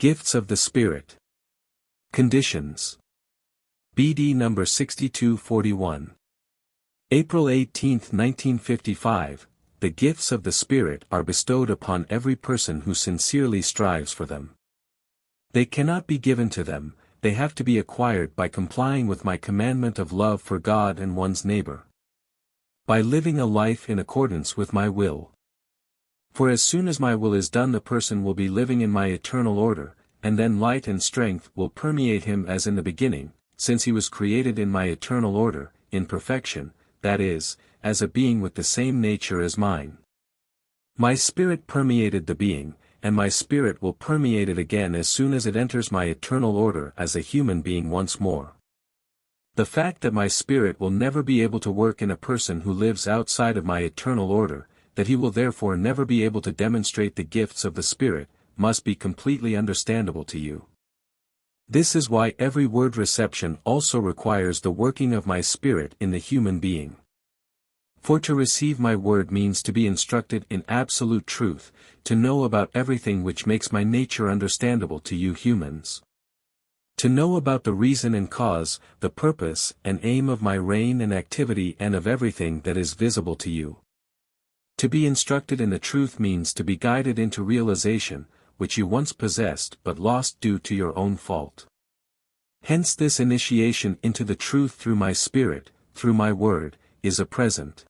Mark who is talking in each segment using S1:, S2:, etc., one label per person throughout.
S1: Gifts of the Spirit. Conditions. BD number 6241. April 18, 1955, the gifts of the Spirit are bestowed upon every person who sincerely strives for them. They cannot be given to them, they have to be acquired by complying with my commandment of love for God and one's neighbor. By living a life in accordance with my will. For as soon as my will is done, the person will be living in my eternal order, and then light and strength will permeate him as in the beginning, since he was created in my eternal order, in perfection, that is, as a being with the same nature as mine. My spirit permeated the being, and my spirit will permeate it again as soon as it enters my eternal order as a human being once more. The fact that my spirit will never be able to work in a person who lives outside of my eternal order, that he will therefore never be able to demonstrate the gifts of the Spirit, must be completely understandable to you. This is why every word reception also requires the working of my spirit in the human being. For to receive my word means to be instructed in absolute truth, to know about everything which makes my nature understandable to you humans. To know about the reason and cause, the purpose and aim of my reign and activity and of everything that is visible to you. To be instructed in the truth means to be guided into realization, which you once possessed but lost due to your own fault. Hence this initiation into the truth through my spirit, through my word, is a present.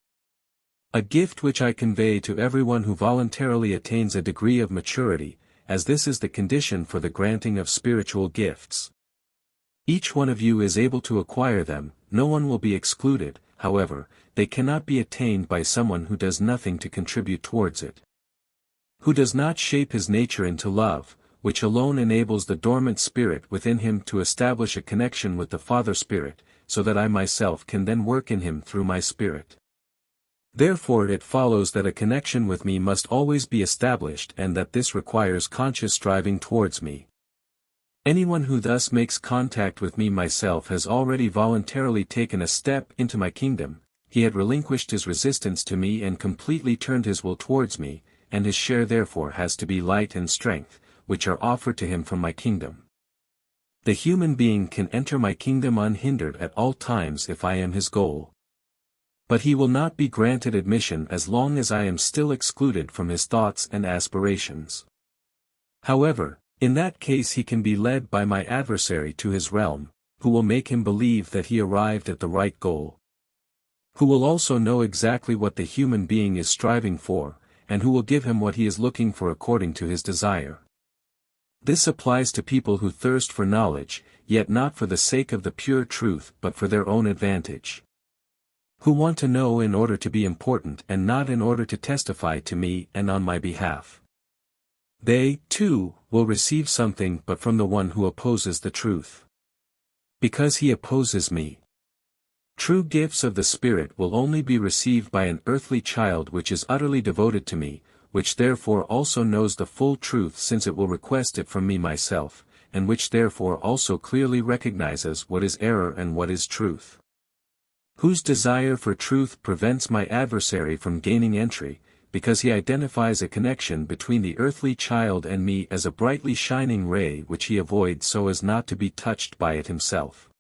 S1: A gift which I convey to everyone who voluntarily attains a degree of maturity, as this is the condition for the granting of spiritual gifts. Each one of you is able to acquire them, no one will be excluded, however, they cannot be attained by someone who does nothing to contribute towards it. Who does not shape his nature into love, which alone enables the dormant spirit within him to establish a connection with the Father Spirit, so that I myself can then work in him through my spirit. Therefore it follows that a connection with me must always be established and that this requires conscious striving towards me. Anyone who thus makes contact with me myself has already voluntarily taken a step into my kingdom, he had relinquished his resistance to me and completely turned his will towards me, and his share therefore has to be light and strength, which are offered to him from my kingdom. The human being can enter my kingdom unhindered at all times if I am his goal. But he will not be granted admission as long as I am still excluded from his thoughts and aspirations. However, in that case he can be led by my adversary to his realm, who will make him believe that he arrived at the right goal. Who will also know exactly what the human being is striving for, and who will give him what he is looking for according to his desire. This applies to people who thirst for knowledge, yet not for the sake of the pure truth but for their own advantage. Who want to know in order to be important and not in order to testify to me and on my behalf. They, too, will receive something but from the one who opposes the truth. Because he opposes me. True gifts of the Spirit will only be received by an earthly child which is utterly devoted to me, which therefore also knows the full truth since it will request it from me myself, and which therefore also clearly recognizes what is error and what is truth. Whose desire for truth prevents my adversary from gaining entry, because he identifies a connection between the earthly child and me as a brightly shining ray which he avoids so as not to be touched by it himself.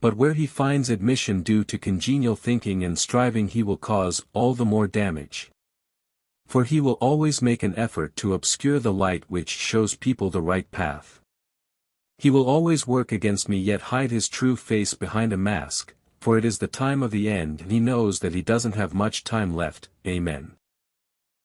S1: But where he finds admission due to congenial thinking and striving he will cause all the more damage. For he will always make an effort to obscure the light which shows people the right path. He will always work against me yet hide his true face behind a mask, for it is the time of the end and he knows that he doesn't have much time left. Amen.